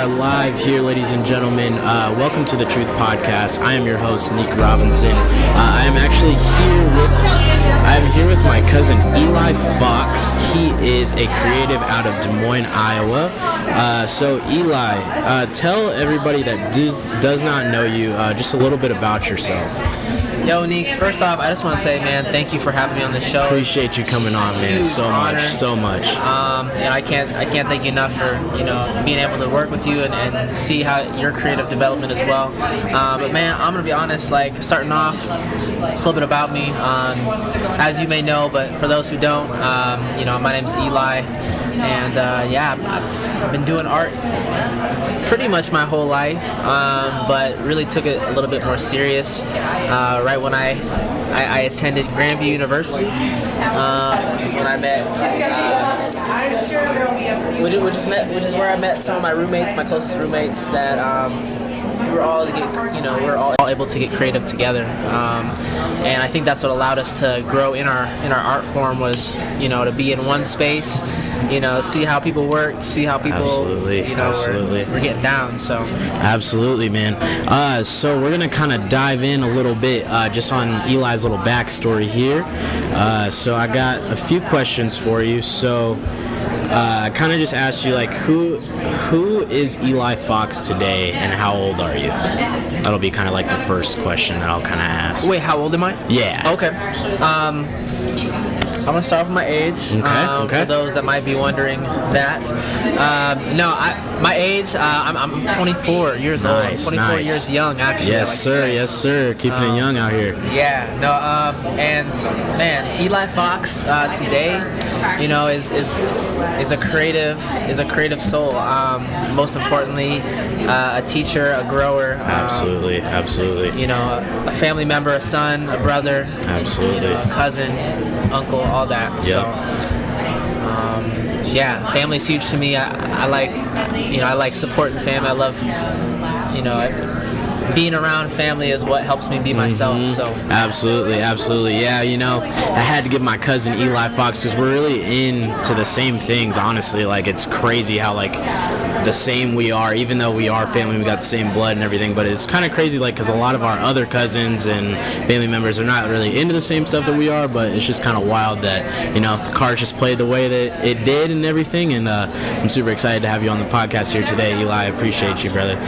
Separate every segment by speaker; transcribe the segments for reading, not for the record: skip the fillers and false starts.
Speaker 1: are live here, ladies and gentlemen. Welcome to the Truth Podcast. I am your host, Neek Robinson. I am actually here with my cousin Eli Fox. He is a creative out of Des Moines, Iowa. So Eli, tell everybody that does not know you just a little bit about yourself.
Speaker 2: Yo, Neeks, first off, I just want to say, man, thank you for having me on the show.
Speaker 1: Appreciate you coming on, man. So much.
Speaker 2: I can't thank you enough for, being able to work with you and see how your creative development as well. But man, I'm going to be honest, starting off, just a little bit about me. As you may know, but for those who don't, my name's Eli. And I've been doing art pretty much my whole life, but really took it a little bit more serious right when I attended Grandview University, which is when I met, which is where I met some of my roommates, my closest roommates, that we were all able to get creative together, and I think that's what allowed us to grow in our art form was, to be in one space, see how people worked, see how people, were getting down. So
Speaker 1: absolutely, man. So we're gonna kind of dive in a little bit just on Eli's little backstory here. So I got a few questions for you. So I kind of just asked you, who is Eli Fox today, and how old are you? That'll be kind of like the first question that I'll kind of ask.
Speaker 2: Wait, how old am I?
Speaker 1: Yeah.
Speaker 2: Okay. I'm going to start with my age,
Speaker 1: okay.
Speaker 2: For those that might be wondering that. My age, I'm 24 years old. 24 years young, actually.
Speaker 1: Yes, sir. Keeping it young out here.
Speaker 2: Yeah. And man, Eli Fox today, is a creative soul. Most importantly, a teacher, a grower.
Speaker 1: Absolutely.
Speaker 2: A family member, a son, a brother.
Speaker 1: Absolutely.
Speaker 2: A cousin, uncle, all that.
Speaker 1: Yep.
Speaker 2: So, family's huge to me. I like supporting family. I love, being around family is what helps me be myself. So
Speaker 1: absolutely. Yeah, I had to give my cousin Eli Fox, because we're really into the same things, honestly. It's crazy how the same we are, even though we are family, we got the same blood and everything. But it's kind of crazy, because a lot of our other cousins and family members are not really into the same stuff that we are. But it's just kind of wild that the cards just played the way that it did and everything. And I'm super excited to have you on the podcast here today, Eli. I appreciate you, brother.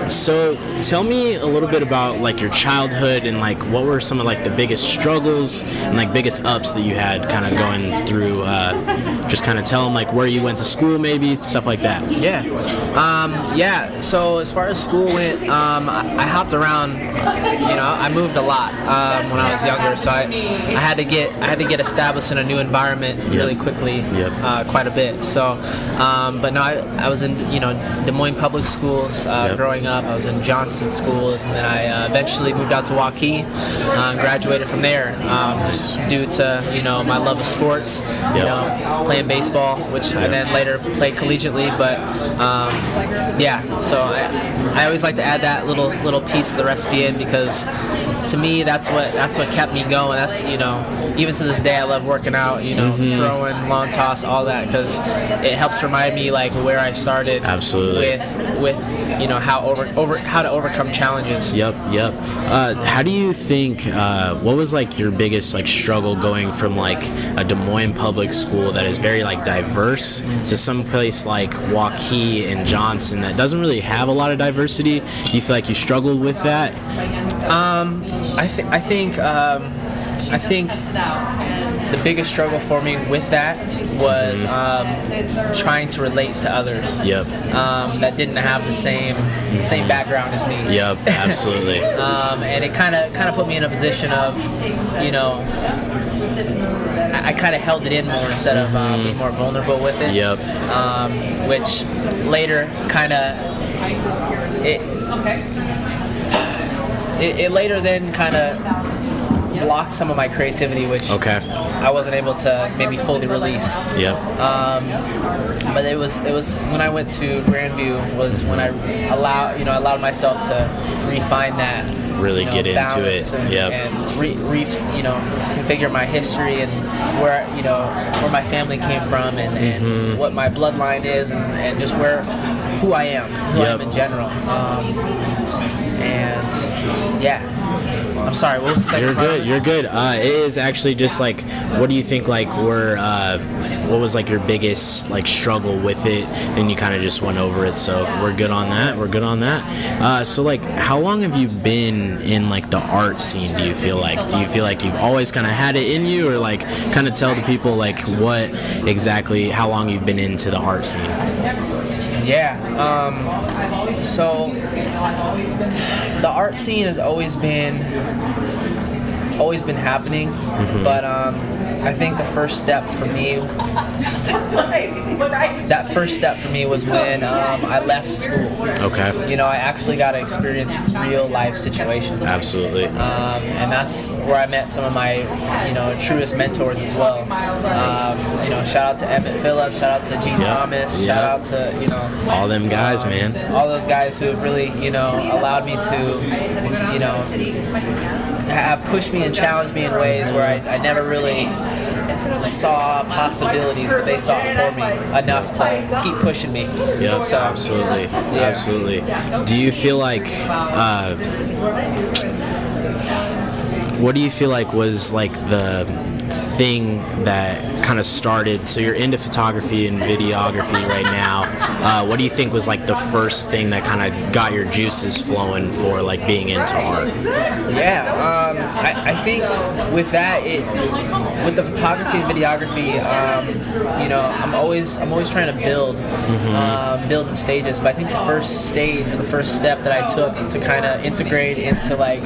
Speaker 1: So tell me a little bit about your childhood, and what were some of the biggest struggles and biggest ups that you had kind of going through. Just kind of tell them where you went to school, maybe stuff like that.
Speaker 2: Yeah. So as far as school went, I hopped around. I moved a lot when I was younger, so I had to get established in a new environment really quickly, quite a bit. So, but no, I was in Des Moines public schools growing up. I was in Johnston schools, and then I eventually moved out to Waukee, graduated from there, just due to my love of sports, playing baseball, which I then later played collegiately. But so I always like to add that little piece of the recipe in, because to me that's what kept me going. That's even to this day I love working out, throwing, long toss, all that, because it helps remind me where I started.
Speaker 1: Absolutely.
Speaker 2: with how to overcome challenges.
Speaker 1: Yep. How do you think, what was your biggest struggle going from a Des Moines public school that is very diverse to some place like Waukee and Johnson that doesn't really have a lot of diversity? Do you feel you struggled with that?
Speaker 2: I think the biggest struggle for me with that was trying to relate to others.
Speaker 1: Yep.
Speaker 2: That didn't have the same background as me.
Speaker 1: Yep, absolutely.
Speaker 2: And it kind of put me in a position of, I kind of held it in more instead of being more vulnerable with it.
Speaker 1: Yep.
Speaker 2: Which later it later then kind of blocked some of my creativity, which I wasn't able to maybe fully release.
Speaker 1: Yep.
Speaker 2: But it was when I went to Grandview was when I allowed myself to refine that.
Speaker 1: Really get into it.
Speaker 2: And configure my history and where my family came from and what my bloodline is and just where who I am, who I am in general. And yeah, I'm sorry. What was the second part?
Speaker 1: You're good. It is actually just like, what do you think like what was like your biggest like struggle with it? And you kind of just went over it, so we're good on that. So like, how long have you been in like the art scene? Do you feel like you've always kind of had it in you, or like kind of tell the people like what exactly, how long you've been into the art scene?
Speaker 2: Yeah. So the art scene has always been happening, but I think the first step for me was when I left school.
Speaker 1: Okay.
Speaker 2: You know, I actually got to experience real life situations.
Speaker 1: Absolutely.
Speaker 2: And that's where I met some of my, truest mentors as well. Shout out to Emmett Phillips, shout out to G. Thomas, shout out to,
Speaker 1: all them guys, man.
Speaker 2: All those guys who have really, allowed me to, have pushed me and challenged me in ways where I never really saw possibilities, but they saw it for me enough to keep pushing me.
Speaker 1: Yep,
Speaker 2: so,
Speaker 1: absolutely. Do you feel like what do you feel like was like the thing that kind of started, so you're into photography and videography right now, what do you think was like the first thing that kind of got your juices flowing for like being into art?
Speaker 2: I think with that, with the photography and videography, I'm always trying to build in stages, but I think the first stage or the first step that I took to kind of integrate into like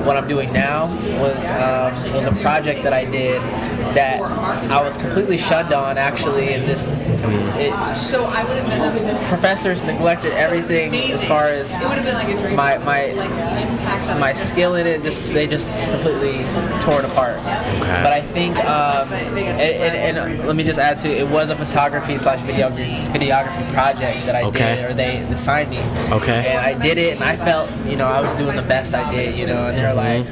Speaker 2: what I'm doing now was a project that I did that I was completely shunned on, actually, and professors neglected everything as far as my skill in it. They just completely tore it apart.
Speaker 1: Okay.
Speaker 2: But I think, and let me just add to it was a photography / videography project that I did, or they assigned me.
Speaker 1: Okay.
Speaker 2: And I did it, and I felt, I was doing the best I did, and they're like,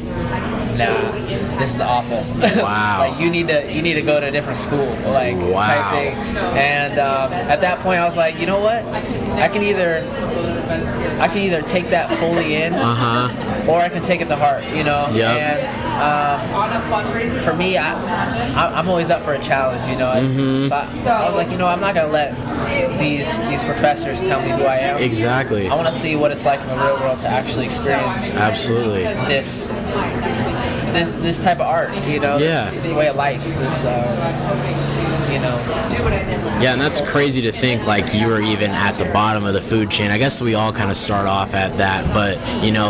Speaker 2: nah, this is awful.
Speaker 1: Wow.
Speaker 2: Like you need to go to a different school, like type thing. And at that point, I was like, you know what? I can either take that fully in, or I can take it to heart,
Speaker 1: Yep.
Speaker 2: And for me, I'm always up for a challenge, So I was like, I'm not gonna let these professors tell me who I am.
Speaker 1: Exactly.
Speaker 2: I want to see what it's like in the real world to actually experience.
Speaker 1: Absolutely.
Speaker 2: This type of art,
Speaker 1: Yeah.
Speaker 2: This way of life.
Speaker 1: Yeah, and that's crazy to think like you were even at the bottom of the food chain. I guess we all kind of start off at that, but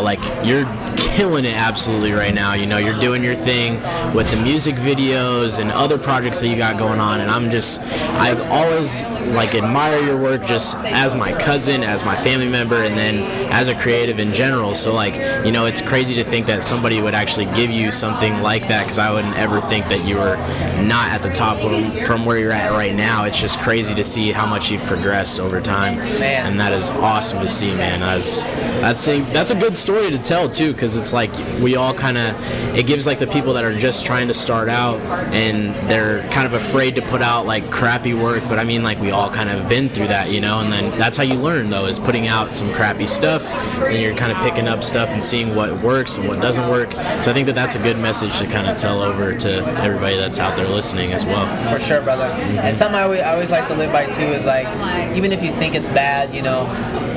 Speaker 1: like you're killing it absolutely right now. You're doing your thing with the music videos and other projects that you got going on, and I've always like admire your work just as my cousin, as my family member, and then as a creative in general. So like, it's crazy to think that somebody would actually give you something like that, because I wouldn't ever think that you were not at the top from where you're at right now. It's just crazy to see how much you've progressed over time,
Speaker 2: man.
Speaker 1: And that is awesome to see, man. That's a good story to tell too, because it's like we all kind of, it gives like the people that are just trying to start out and they're kind of afraid to put out like crappy work, but I mean like we all kind of been through that, and then that's how you learn though, is putting out some crappy stuff, and you're kind of picking up stuff and seeing what works and what doesn't work. So I think that's a good message to kind of tell over to everybody that's out there listening as well.
Speaker 2: For sure, brother. And something I always like to live by too is like, even if you think it's bad,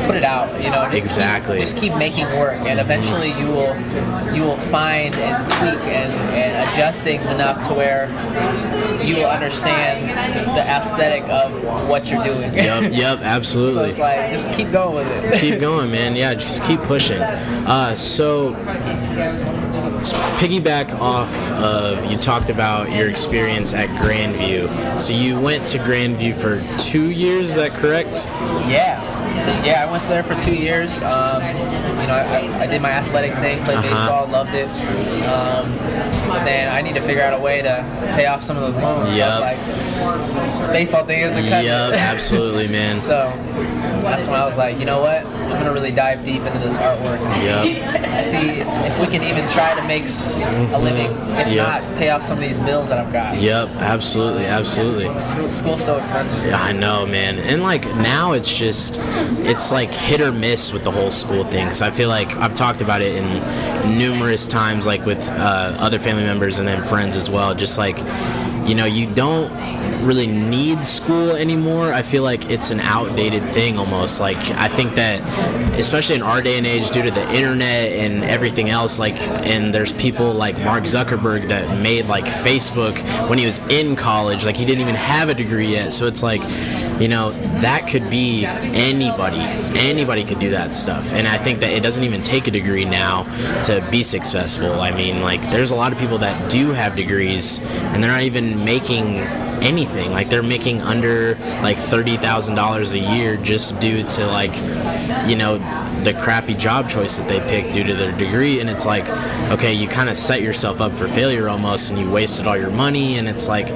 Speaker 2: put it out.
Speaker 1: Exactly.
Speaker 2: Just keep making work, and eventually you will find and tweak and adjust things enough to where you will understand the aesthetic of what you're doing.
Speaker 1: Yep, absolutely.
Speaker 2: So it's like, just keep going with it.
Speaker 1: Keep going, man. Yeah, just keep pushing. So piggyback off of, you talked about your experience at Grandview. So you went to Grandview for 2 years, is that correct?
Speaker 2: Yeah, I went there for 2 years. I did my athletic thing, played baseball, loved it. But then I need to figure out a way to pay off some of those loans.
Speaker 1: Yep.
Speaker 2: So like, this baseball thing isn't cutting it.
Speaker 1: Yep, absolutely, man.
Speaker 2: So that's when I was like, you know what? I'm gonna really dive deep into this artwork and see if we can even try to make a living, if
Speaker 1: Yep.
Speaker 2: not pay off some of these bills that I've got.
Speaker 1: Yep, absolutely.
Speaker 2: School's so expensive.
Speaker 1: Yeah, I know, man. And like now it's like hit or miss with the whole school thing, because I feel like I've talked about it in numerous times, like with other family members and then friends as well. Just like, you don't really need school anymore. I feel like it's an outdated thing almost. Like, I think that especially in our day and age, due to the internet and everything else, like, and there's people like Mark Zuckerberg that made like Facebook when he was in college, like he didn't even have a degree yet. So it's like, that could be anybody could do that stuff. And I think that it doesn't even take a degree now to be successful. I mean, like, there's a lot of people that do have degrees and they're not even making anything. Like, they're making under like $30,000 a year just due to like, the crappy job choice that they picked due to their degree. And it's like, okay, you kind of set yourself up for failure almost, and you wasted all your money. And it's like,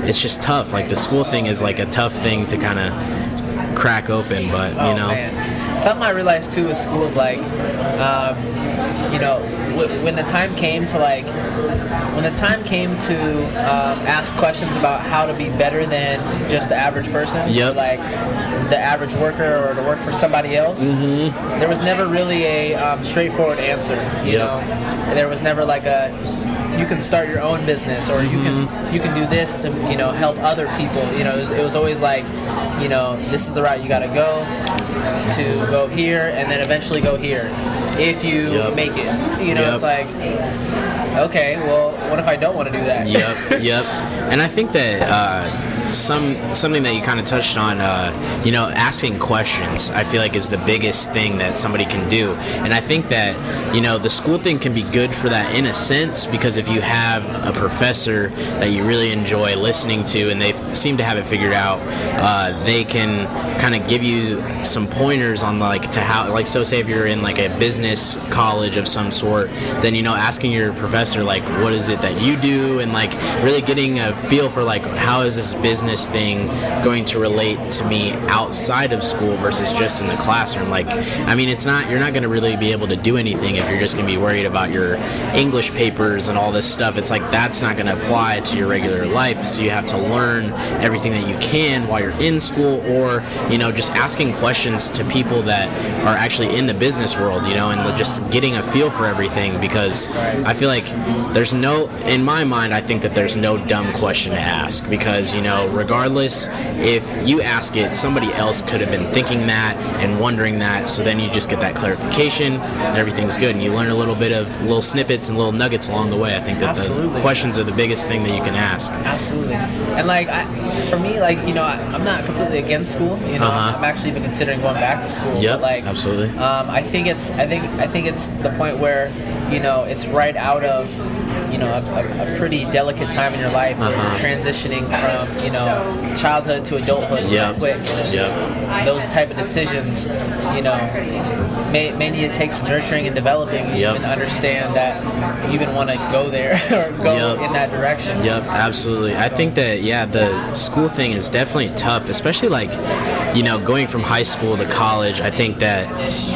Speaker 1: it's just tough. Like, the school thing is like a tough thing to kind of crack open, but
Speaker 2: Man. Something I realized too with school is like, when the time came to ask questions about how to be better than just the average person,
Speaker 1: Yep.
Speaker 2: like the average worker or to work for somebody else, there was never really a straightforward answer. You know, there was never like you can start your own business, or you can do this to help other people. It was always like, this is the route you got to go here, and then eventually go here if you make it. It's like, okay, well, what if I don't want to do that?
Speaker 1: Yep. And I think that something that you kind of touched on, asking questions, I feel like is the biggest thing that somebody can do. And I think that, the school thing can be good for that in a sense, because if you have a professor that you really enjoy listening to and they seem to have it figured out, they can kind of give you some pointers on to how, like, so say if you're in like a business college of some sort, then, asking your professor, like, what is it that you do, and like really getting a feel for like, how is this business thing going to relate to me outside of school versus just in the classroom. Like, I mean, you're not going to really be able to do anything if you're just going to be worried about your English papers and all this stuff. It's like, that's not going to apply to your regular life, so you have to learn everything that you can while you're in school, or just asking questions to people that are actually in the business world, and just getting a feel for everything, because I feel like in my mind, I think that there's no dumb question to ask, because regardless, if you ask it, somebody else could have been thinking that and wondering that, so then you just get that clarification and everything's good, and you learn a little bit of little snippets and little nuggets along the way. I think that the questions are the biggest thing that you can ask.
Speaker 2: Absolutely. And like, for me, like, I'm not completely against school. I'm actually even considering going back to school.
Speaker 1: Yep,
Speaker 2: but like,
Speaker 1: absolutely.
Speaker 2: I think it's the point where it's right out of a pretty delicate time in your life where you're transitioning from childhood to adulthood real quick. And it's just those type of decisions may need to take some nurturing and developing, and even understand that you even want to go there or go in that direction.
Speaker 1: Yep, absolutely. I think that the school thing is definitely tough, especially like going from high school to college. I think that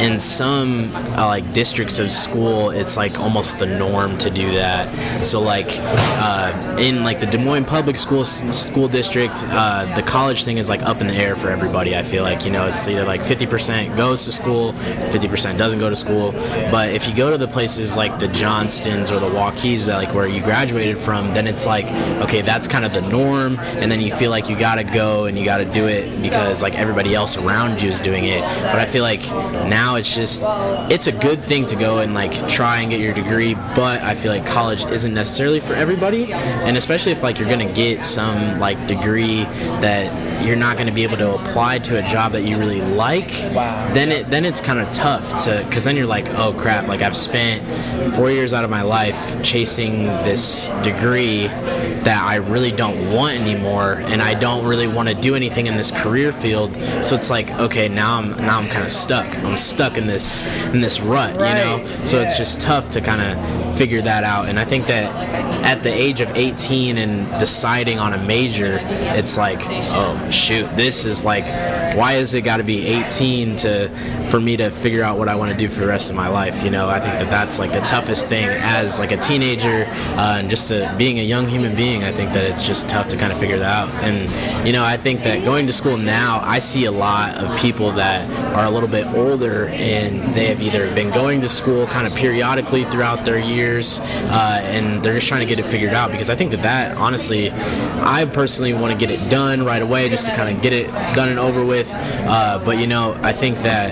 Speaker 1: in some like districts of school, it's like almost the norm to do that. So like in like the Des Moines Public School District, the college thing is like up in the air for everybody. I feel like it's either like 50% goes to school, 50% doesn't go to school. But if you go to the places like the Johnstons or the Waukees, that like where you graduated from, then it's like, okay, that's kind of the norm, and then you feel like you gotta go and you gotta do it because like everybody else around you is doing it. But I feel like now it's a good thing to go and like try and get your degree, but I feel like college isn't necessarily for everybody, and especially if like you're gonna get some like degree that you're not gonna be able to apply to a job that you really like. Then it's kind of tough because then you're like, oh crap, like I've spent 4 years out of my life chasing this degree that I really don't want anymore, and I don't really want to do anything in this career field. So it's like, okay, now I'm kind of stuck. I'm stuck in this rut, So it's just tough to kind of figure that out. And I think that at the age of 18 and deciding on a major, it's like, oh shoot, this is like, why is it got to be 18 to for me to figure out what I want to do for the rest of my life. You know, I think that that's like the toughest thing as like a teenager, and just being a young human being. I think that it's just tough to kind of figure that out. And you know, I think that going to school now, I see a lot of people that are a little bit older and they have either been going to school kind of periodically throughout their years, and they're just trying to get it figured out, because I think that honestly, I personally want to get it done right away just to kind of get it done and over with, but you know, I think that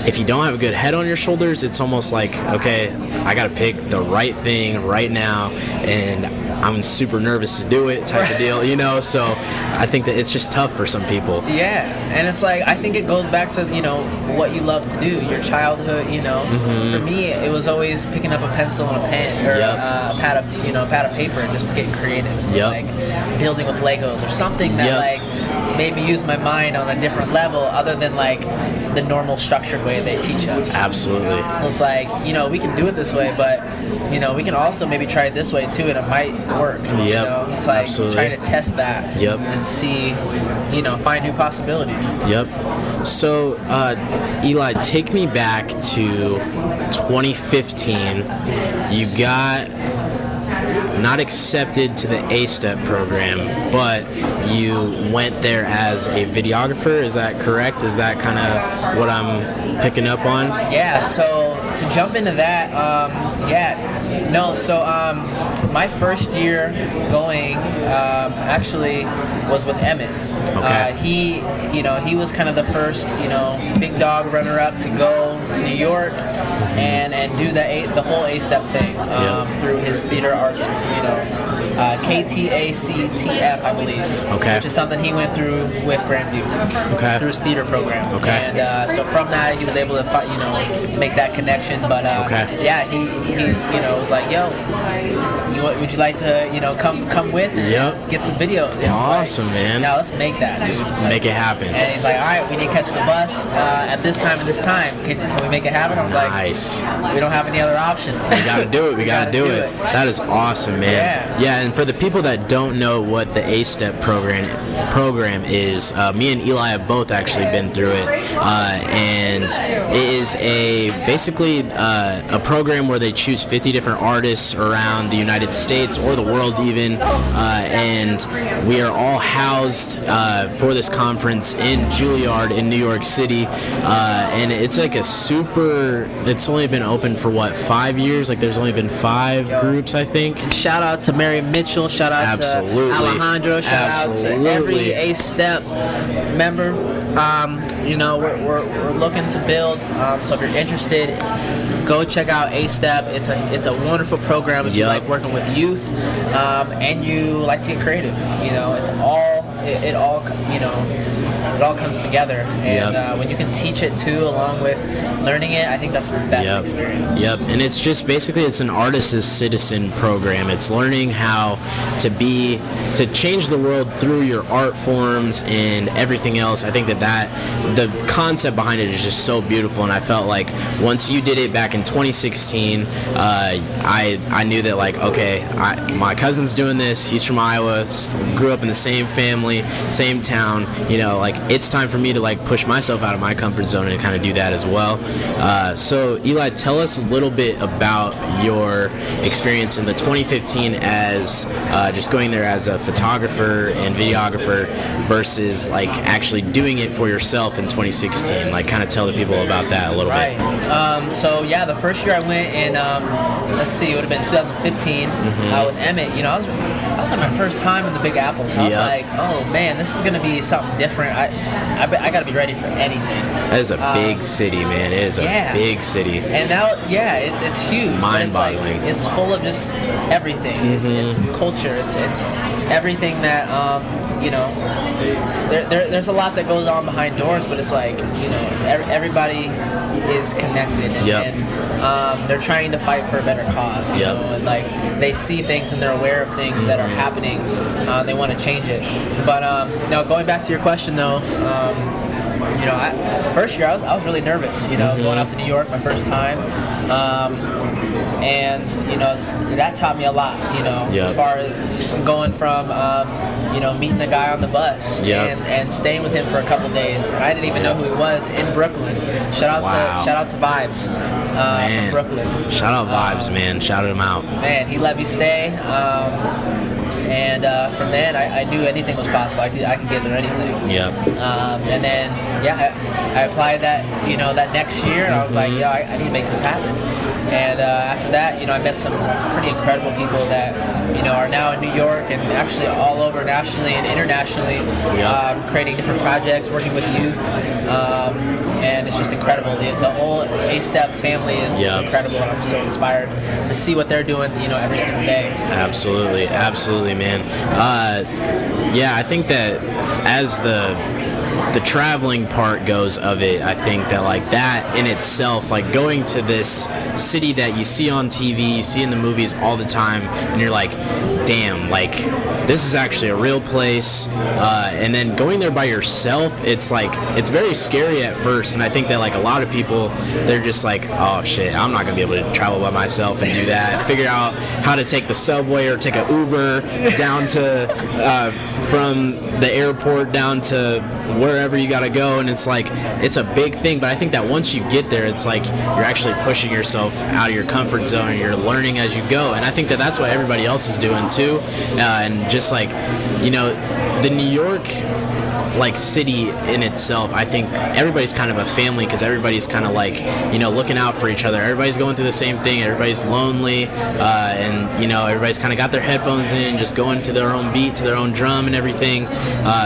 Speaker 1: if you don't have a good head on your shoulders, it's almost like, okay, I got to pick the right thing right now, and I'm super nervous to do it type of deal, you know? So I think that it's just tough for some people.
Speaker 2: Yeah, and it's like, I think it goes back to, you know, what you love to do, your childhood, you know. For me, it was always picking up a pencil and a pen, or a pad of paper, and just getting creative. Like building with Legos or something that like made me use my mind on a different level other than like the normal structured way they teach us.
Speaker 1: Absolutely.
Speaker 2: It's like, you know, we can do it this way, but you know, we can also maybe try it this way too, and it might work. You know? It's like trying to test that and see, you know, find new possibilities.
Speaker 1: So, Eli, take me back to 2015. You got not accepted to the A-Step program, but you went there as a videographer. Is that correct? Is that kind of what I'm picking up on?
Speaker 2: Yeah, so to jump into that, my first year going actually was with Emmett. He was kind of the first, you know, big dog runner-up to go to New York and do the whole A-Step thing through his theater arts, you know, KTACTF, I believe, which is something he went through with Grandview through his theater program. And so from that, he was able to, you know, make that connection. But he you know, was like, yo, would you like to, you know, come with and get some video?
Speaker 1: Awesome, man.
Speaker 2: Now let's make that, dude.
Speaker 1: Make it happen.
Speaker 2: And he's like, all right, we need to catch the bus at this time and this time. Can we make it happen? I was like, we don't have any other option.
Speaker 1: We gotta do it. We gotta do it. That is awesome, man. Yeah, and for the people that don't know what the A-Step program is, me and Eli have both actually been through it, and it is basically a program where they choose 50 different artists around the United States or the world even, and we are all housed for this conference in Juilliard in New York City, and it's like it's only been open for 5 years? Like there's only been 5 groups, I think.
Speaker 2: Shout out to Mary Mitchell, shout out to Alejandro, shout out to every A-Step member. You know, we're looking to build, so if you're interested, go check out A-Step. It's a wonderful program if you like working with youth, and you like to get creative. You know, it all comes together, and when you can teach it too along with learning it, I think that's the best experience.
Speaker 1: And it's just basically it's an artist as citizen program. It's learning how to change the world through your art forms and everything else. I think that the concept behind it is just so beautiful, and I felt like once you did it back in 2016, I knew that like, okay, my cousin's doing this. He's from Iowa, grew up in the same family, same town. You know, like it's time for me to like push myself out of my comfort zone and kind of do that as well. So Eli, tell us a little bit about your experience in the 2015 as just going there as a photographer and videographer versus like actually doing it for yourself in 2016. Like kind of tell the people about that a little bit.
Speaker 2: So the first year I went in, it would have been 2015 with Emmett. You know, I was on my first time in the Big Apple, so I was like, oh man, this is gonna be something different. I gotta be ready for anything.
Speaker 1: That is a big city, man. It is a big city.
Speaker 2: And now, it's huge.
Speaker 1: Mind-boggling.
Speaker 2: It's full of just everything. It's culture. It's everything that you know. There's a lot that goes on behind doors, but it's like, you know, everybody is connected, and they're trying to fight for a better cause. You know, and like they see things and they're aware of things that are happening. They want to change it. But now going back to your question though. You know, first year I was really nervous. You know, going out to New York my first time. and that taught me a lot.
Speaker 1: Yep.
Speaker 2: As far as going from meeting the guy on the bus
Speaker 1: Yep.
Speaker 2: and staying with him for a couple days, and I didn't even know who he was in Brooklyn. Shout out to Vibes from Brooklyn.
Speaker 1: Shout out Vibes, man. Shout him out.
Speaker 2: Man, he let me stay, and from then I knew anything was possible. I could get through anything.
Speaker 1: Yep.
Speaker 2: And then I applied that that next year, and I was like, I need to make this happen. And after that, I met some pretty incredible people that are now in New York and actually all over nationally and internationally, creating different projects, working with youth, and it's just incredible. The whole A-Step family is incredible, and I'm so inspired to see what they're doing, every single day.
Speaker 1: Absolutely, absolutely, man. I think that as the traveling part goes of it, I think that like that in itself, like going to this city that you see on TV, you see in the movies all the time, and you're like, damn, like this is actually a real place, and then going there by yourself, it's like, it's very scary at first, and I think that like a lot of people, they're just like, oh shit, I'm not gonna be able to travel by myself and do that, figure out how to take the subway or take an Uber down to from the airport down to wherever you gotta go, and it's like, it's a big thing, but I think that once you get there, it's like you're actually pushing yourself out of your comfort zone, and you're learning as you go, and I think that that's what everybody else is doing too, and just like, the New York like city in itself, I think everybody's kind of a family, because everybody's kind of like, looking out for each other. Everybody's going through the same thing. Everybody's lonely, and everybody's kind of got their headphones in, just going to their own beat, to their own drum and everything.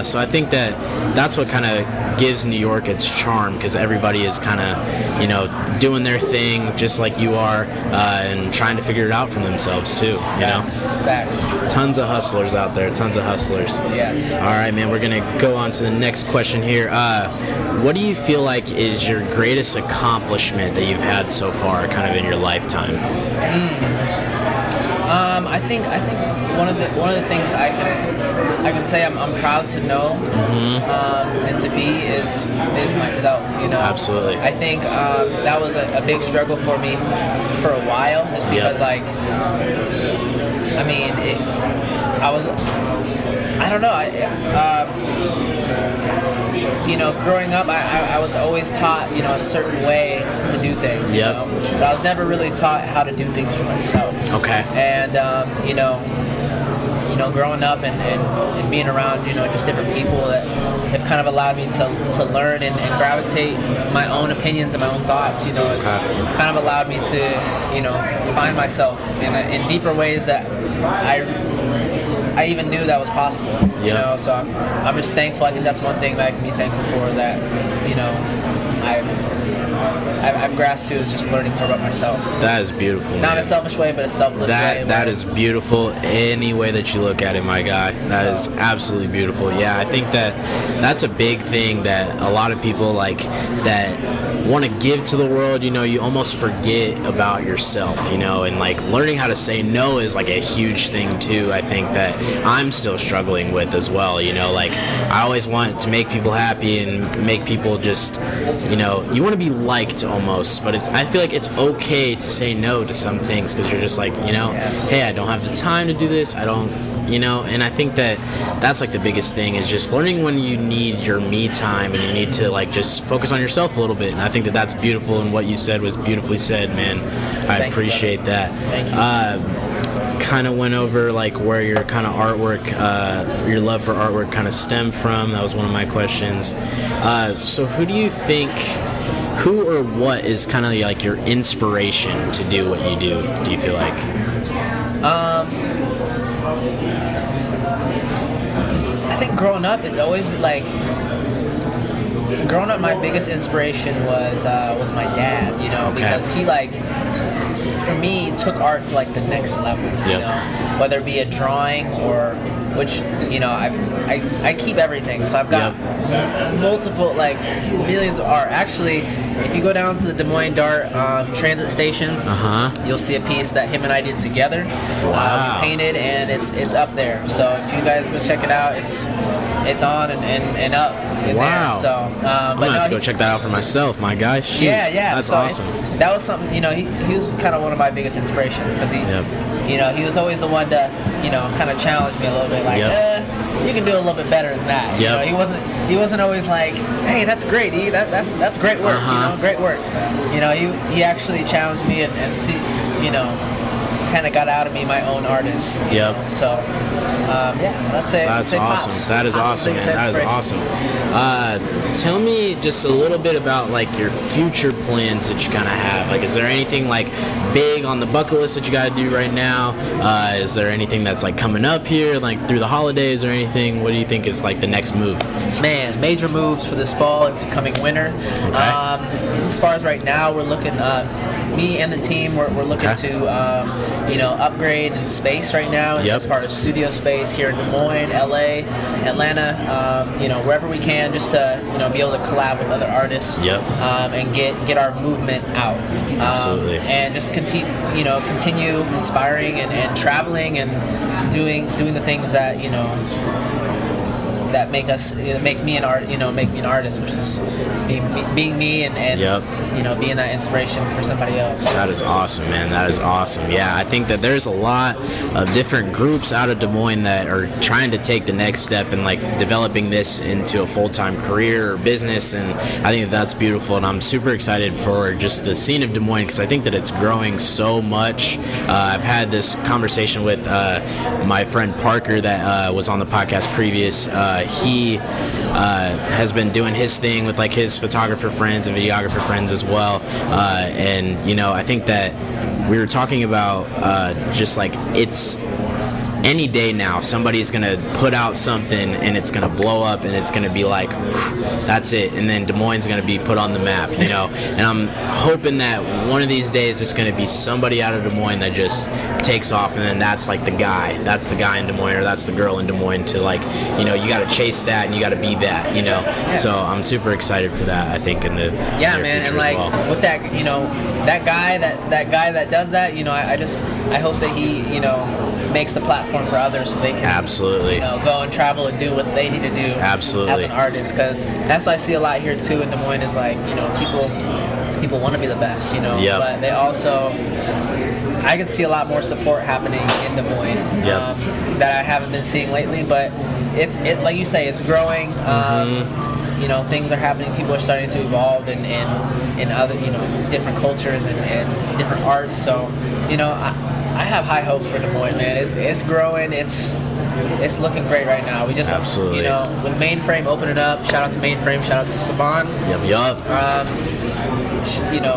Speaker 1: So I think that that's what kind of gives New York its charm, because everybody is kind of, doing their thing just like you are, and trying to figure it out for themselves too.
Speaker 2: Facts.
Speaker 1: Tons of hustlers out there. Tons of hustlers.
Speaker 2: Yes.
Speaker 1: All right, man. We're gonna go on to the next question here. What do you feel like is your greatest accomplishment that you've had so far, kind of in your lifetime?
Speaker 2: I think one of the things I can say I'm proud to know, and to be is myself.
Speaker 1: Absolutely.
Speaker 2: I think that was a big struggle for me for a while, just because I don't know. Growing up, I was always taught, a certain way to do things. But I was never really taught how to do things for myself.
Speaker 1: Okay.
Speaker 2: And growing up and being around, just different people that have kind of allowed me to learn and gravitate my own opinions and my own thoughts. It's kind of allowed me to, find myself in deeper ways that I even knew that was possible. So I'm just thankful. I think that's one thing that I can be thankful for, that I've grasped to, is just learning more about myself.
Speaker 1: That is beautiful.
Speaker 2: Not in a selfish way, but a selfless way.
Speaker 1: That is beautiful. Any way that you look at it, my guy. That is absolutely beautiful. Yeah, I think that's a big thing that a lot of people like that want to give to the world. You almost forget about yourself. And like learning how to say no is like a huge thing too. I think that I'm still struggling with as well. Like I always want to make people happy and make people just, you want to be liked almost, but I feel like it's okay to say no to some things, because you're just like, hey, I don't have the time to do this. I don't, and I think that that's like the biggest thing, is just learning when you need your me time and you need to like just focus on yourself a little bit. And I think that that's beautiful, and what you said was beautifully said, man. I appreciate that.
Speaker 2: Thank you.
Speaker 1: Kind of went over like where your kind of artwork, your love for artwork kind of stemmed from. That was one of my questions. So who do you think, who or what is kind of like your inspiration to do what you do you feel like?
Speaker 2: I think growing up, it's always like, growing up, my biggest inspiration was my dad, because he for me, took art to like the next level, whether it be a drawing or, which, I keep everything, so I've got multiple, like, millions of art. Actually, if you go down to the Des Moines Dart transit station, you'll see a piece that him and I did together.
Speaker 1: Wow.
Speaker 2: We painted, and it's up there. So if you guys go check it out, it's on and up in there. So
Speaker 1: I'm gonna have to go check that out for myself, my guy. Shoot.
Speaker 2: Yeah.
Speaker 1: That's
Speaker 2: so
Speaker 1: awesome.
Speaker 2: That was something, he was kind of one of my biggest inspirations because he was always the one to, kind of challenge me a little bit, like, you can do a little bit better than that. He wasn't always like, hey, that's great, E. That's great work. Great work. He actually challenged me and see, kind of got out of me my own artist. So, let's say
Speaker 1: that's awesome.
Speaker 2: Pops.
Speaker 1: That is awesome, man. That is awesome. Tell me just a little bit about like your future plans that you kind of have. Like, is there anything like big on the bucket list that you got to do right now? Is there anything that's like coming up here, like through the holidays or anything? What do you think is like the next move?
Speaker 2: Man, major moves for this fall and coming winter. As far as right now, we're looking. Me and the team, we're looking to, upgrade in space right now. As far as studio space here in Des Moines, LA, Atlanta, wherever we can, just to, be able to collab with other artists. And get our movement out.
Speaker 1: Absolutely.
Speaker 2: And just continue inspiring and traveling and doing the things that, that make me an artist, which is just being me and being that inspiration for somebody else.
Speaker 1: That is awesome, man. That is awesome. Yeah, I think that there's a lot of different groups out of Des Moines that are trying to take the next step and like developing this into a full-time career or business, and I think that's beautiful, and I'm super excited for just the scene of Des Moines because I think that it's growing so much. I've had this conversation with my friend Parker that was on the podcast previous. He has been doing his thing with like his photographer friends and videographer friends as well, and I think that we were talking about just like it's any day now somebody's gonna put out something and it's gonna blow up and it's gonna be like, that's it, and then Des Moines is gonna be put on the map, and I'm hoping that one of these days there's gonna be somebody out of Des Moines that just takes off, and then that's like the guy in Des Moines, or that's the girl in Des Moines to like, you gotta chase that and you gotta be that, so I'm super excited for that, I think, in the near
Speaker 2: man,
Speaker 1: future
Speaker 2: and like
Speaker 1: as well.
Speaker 2: with that, that guy that does that, I hope that he, makes the platform for others so they can
Speaker 1: absolutely
Speaker 2: go and travel and do what they need to do
Speaker 1: absolutely
Speaker 2: as an artist, because that's what I see a lot here too in Des Moines is like, people want to be the best, but they also, I can see a lot more support happening in Des Moines that I haven't been seeing lately, but it's like you say, it's growing. Things are happening. People are starting to evolve in other, different cultures and different arts. So, I have high hopes for Des Moines, man. It's growing. It's looking great right now. We just,
Speaker 1: absolutely,
Speaker 2: with Mainframe opening up. Shout out to Mainframe. Shout out to Saban.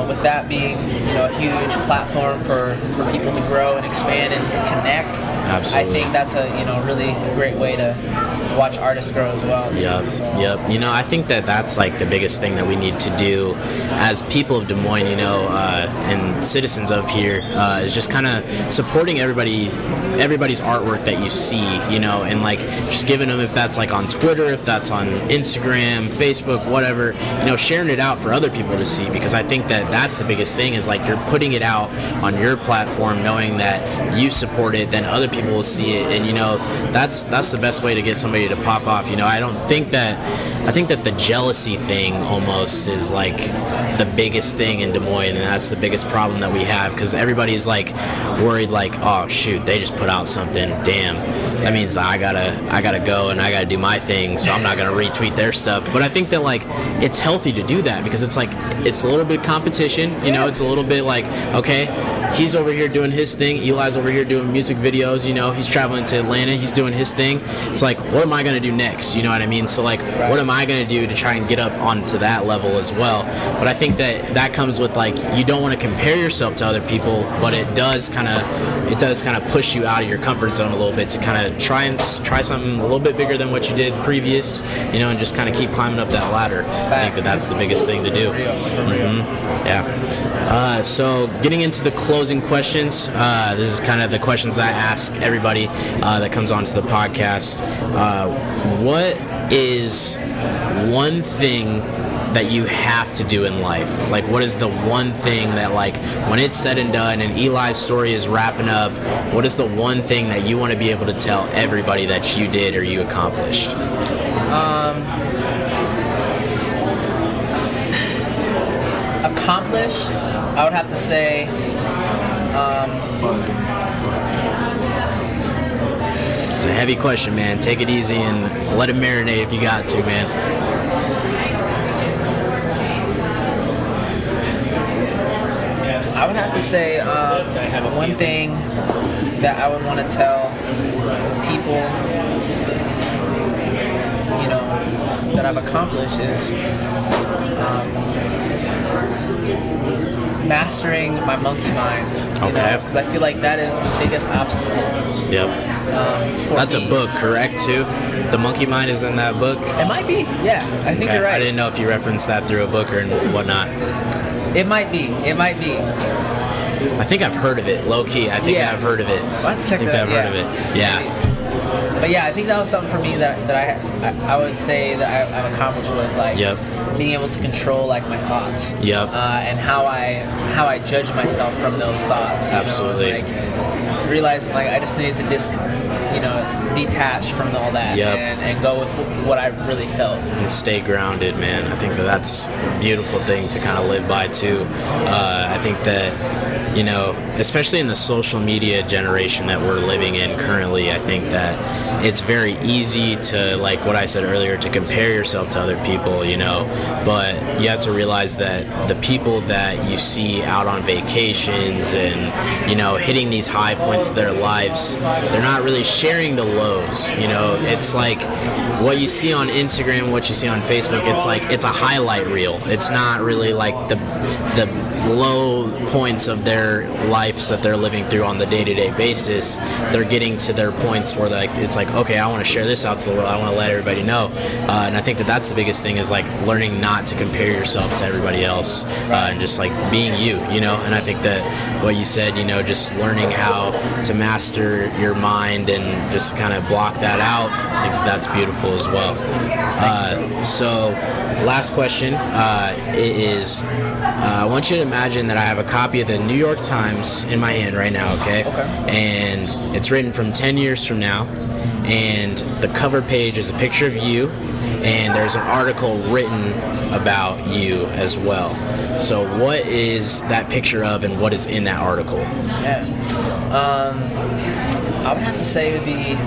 Speaker 2: With that being, a huge platform for people to grow and expand and connect.
Speaker 1: Absolutely.
Speaker 2: I think that's a, really great way to watch artists grow as well.
Speaker 1: I think that's like the biggest thing that we need to do as people of Des Moines, and citizens of here, is just kind of supporting everybody's artwork that you see, and like just giving them, if that's like on Twitter, if that's on Instagram, Facebook, whatever, sharing it out for other people to see, because I think that's the biggest thing, is like you're putting it out on your platform knowing that you support it, then other people will see it, and that's the best way to get somebody to pop off. I think that the jealousy thing almost is like the biggest thing in Des Moines, and that's the biggest problem that we have, because everybody's like worried, like, oh shoot, they just put out something, damn, that means I gotta go and I gotta do my thing, so I'm not gonna retweet their stuff. But I think that like it's healthy to do that, because it's like it's a little bit competition, it's a little bit like, okay, he's over here doing his thing, Eli's over here doing music videos, he's traveling to Atlanta, he's doing his thing. It's like, what am I gonna do next? You know what I mean? So like, what am I gonna do to try and get up onto that level as well? But I think that comes with like, you don't want to compare yourself to other people, but it does kind of push you out of your comfort zone a little bit to kind of try something a little bit bigger than what you did previous, and just kind of keep climbing up that ladder. I think that's the biggest thing to do. Yeah. So getting into the closing questions, this is kind of the questions I ask everybody that comes onto the podcast. What is one thing that you have to do in life? Like, what is the one thing that, like, when it's said and done and Eli's story is wrapping up, what is the one thing that you want to be able to tell everybody that you did or you accomplished?
Speaker 2: Accomplish, I would have to say,
Speaker 1: It's a heavy question, man. Take it easy and let it marinate if you got to, man.
Speaker 2: I would have to say one thing that I would want to tell people, that I've accomplished is mastering my monkey mind.
Speaker 1: Okay.
Speaker 2: Because I feel like that is the biggest obstacle.
Speaker 1: Yep. That's
Speaker 2: me.
Speaker 1: a book, correct, too? The Monkey Mind is in that book?
Speaker 2: It might be, yeah. I think you're right.
Speaker 1: I didn't know if you referenced that through a book or whatnot.
Speaker 2: It might be.
Speaker 1: I think I've heard of it, low key. I think I've heard of it.
Speaker 2: I'll have to check that out.
Speaker 1: Heard of it. Yeah.
Speaker 2: But yeah, I think that was something for me that I would say that I've accomplished was like being able to control like my thoughts.
Speaker 1: Yep.
Speaker 2: And how I judge myself from those thoughts.
Speaker 1: Absolutely.
Speaker 2: Like realizing like I just needed to detach from all that and go with what I really felt.
Speaker 1: And stay grounded, man. I think that's a beautiful thing to kind of live by too. I think that, especially in the social media generation that we're living in currently, I think that it's very easy to, like what I said earlier, to compare yourself to other people, but you have to realize that the people that you see out on vacations and, hitting these high points of their lives, they're not really sharing the lows. It's like what you see on Instagram, what you see on Facebook, it's a highlight reel. It's not really like the low points of their lives that they're living through on the day-to-day basis. They're getting to their points where it's like, okay, I want to share this out to the world. I want to let everybody know. And I think that's the biggest thing is like learning not to compare yourself to everybody else and just like being you, And I think that what you said, just learning how to master your mind and just kind of block that out, I think that's beautiful as well. So last question is, I want you to imagine that I have a copy of the New York Times in my hand right now, okay? And it's written from 10 years from now, and the cover page is a picture of you, and there's an article written about you as well. So what is that picture of, and what is in that article?
Speaker 2: I would have to say it would be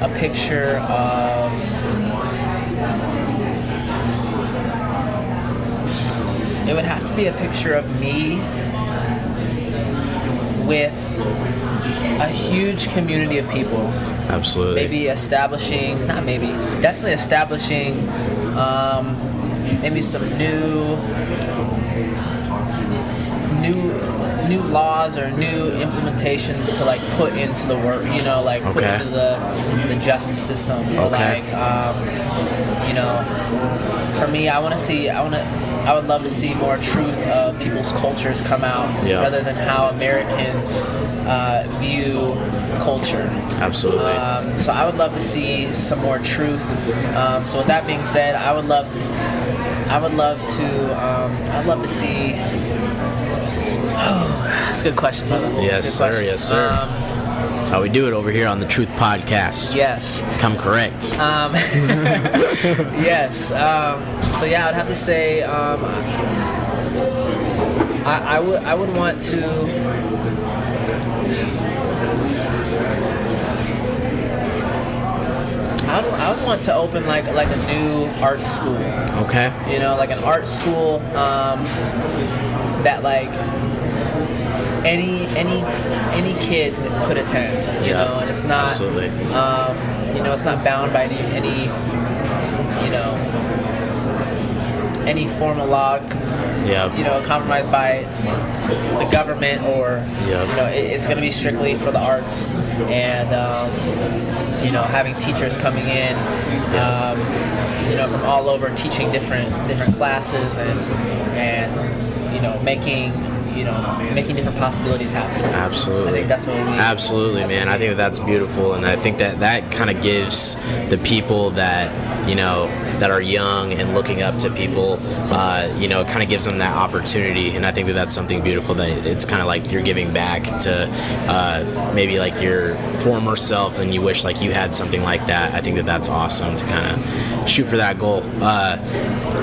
Speaker 2: a picture of it would have to be a picture of me with a huge community of people.
Speaker 1: Absolutely.
Speaker 2: Definitely establishing maybe some new laws or new implementations to like put into the work, put into the justice system. Or for me, I would love to see more truth of people's cultures come out rather than how Americans view culture.
Speaker 1: Absolutely.
Speaker 2: So I would love to see some more truth. So with that being said, I'd love to see. Oh, that's a good question, brother.
Speaker 1: Yes, sir. Yes, sir. That's how we do it over here on the Truth Podcast.
Speaker 2: Yes.
Speaker 1: Come correct.
Speaker 2: Yes. So yeah, I'd have to say I would want to. I would want to open like a new art school.
Speaker 1: Okay.
Speaker 2: Like an art school that like any kid could attend. And it's not
Speaker 1: absolutely.
Speaker 2: It's not bound by any formal law. Compromised by the government or it's going to be strictly for the arts and having teachers coming in from all over teaching different classes and making different possibilities happen.
Speaker 1: Absolutely.
Speaker 2: I think that's what we need.
Speaker 1: Absolutely, man. I think that's beautiful, and I think that kind of gives the people that that are young and looking up to people, it kind of gives them that opportunity, and I think that's something beautiful. That it's kind of like you're giving back to maybe like your former self, and you wish like you had something like that. I think that's awesome to kind of shoot for that goal.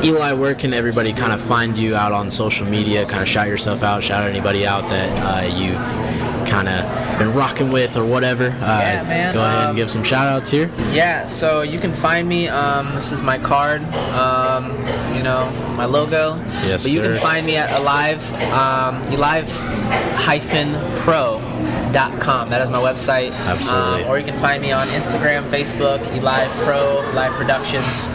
Speaker 1: Eli, where can everybody kind of find you out on social media? Kind of shout yourself out, shout anybody out that you've kind of been rocking with or whatever.
Speaker 2: Yeah, man.
Speaker 1: Go ahead and give some shout outs here.
Speaker 2: Yeah, so you can find me. This is my card, you know, my logo.
Speaker 1: Yes,
Speaker 2: but you
Speaker 1: sir.
Speaker 2: can find me at alive-pro.com. That is my website.
Speaker 1: Absolutely.
Speaker 2: Or you can find me on Instagram, Facebook, Elive Pro, Live Productions,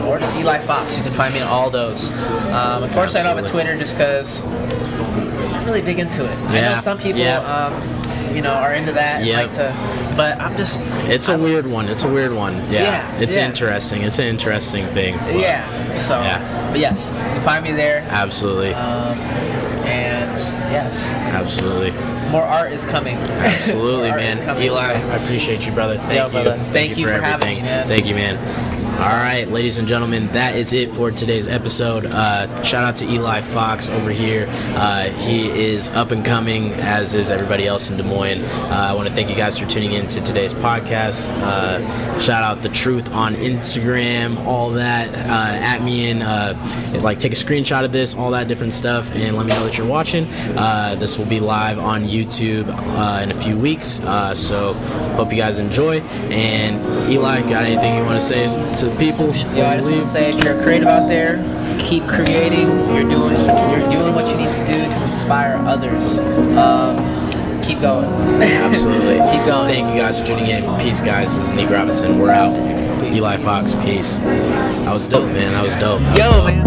Speaker 2: or just Eli Fox. You can find me on all those. Unfortunately, I don't have a Twitter just because I don't really dig into it. I know some people, you know, are into that.
Speaker 1: Yep.
Speaker 2: Like to, but I'm just.
Speaker 1: It's a weird one. It's a weird one. Yeah. It's
Speaker 2: yeah.
Speaker 1: interesting. It's an interesting thing. But,
Speaker 2: Yeah. So.
Speaker 1: Yeah.
Speaker 2: But yes, you can find me there.
Speaker 1: Absolutely.
Speaker 2: And yes,
Speaker 1: absolutely.
Speaker 2: more art is coming.
Speaker 1: Absolutely,
Speaker 2: More art
Speaker 1: man.
Speaker 2: is coming.
Speaker 1: Eli, I appreciate you, brother. Thank you.
Speaker 2: brother. Thank you for having
Speaker 1: everything.
Speaker 2: me, man.
Speaker 1: Thank you, man. All right, ladies and gentlemen, that is it for today's episode. Shout out to Eli Fox over here. He is up and coming, as is everybody else in Des Moines. I want to thank you guys for tuning in to today's podcast. Shout out The Truth on Instagram, all that. At me and take a screenshot of this, all that different stuff, and let me know that you're watching. This will be live on YouTube in a few weeks, so hope you guys enjoy. And Eli, got anything you want to say to the people?
Speaker 2: Yeah, I just want to say, if you're creative out there, keep creating. You're doing what you need to do to inspire others. Keep going.
Speaker 1: Absolutely.
Speaker 2: Keep going.
Speaker 1: Thank you guys for tuning in. Peace, guys. This is Neek Robinson. We're out. Eli Fox. Peace. That was dope, man. That was dope.
Speaker 2: Yo, man.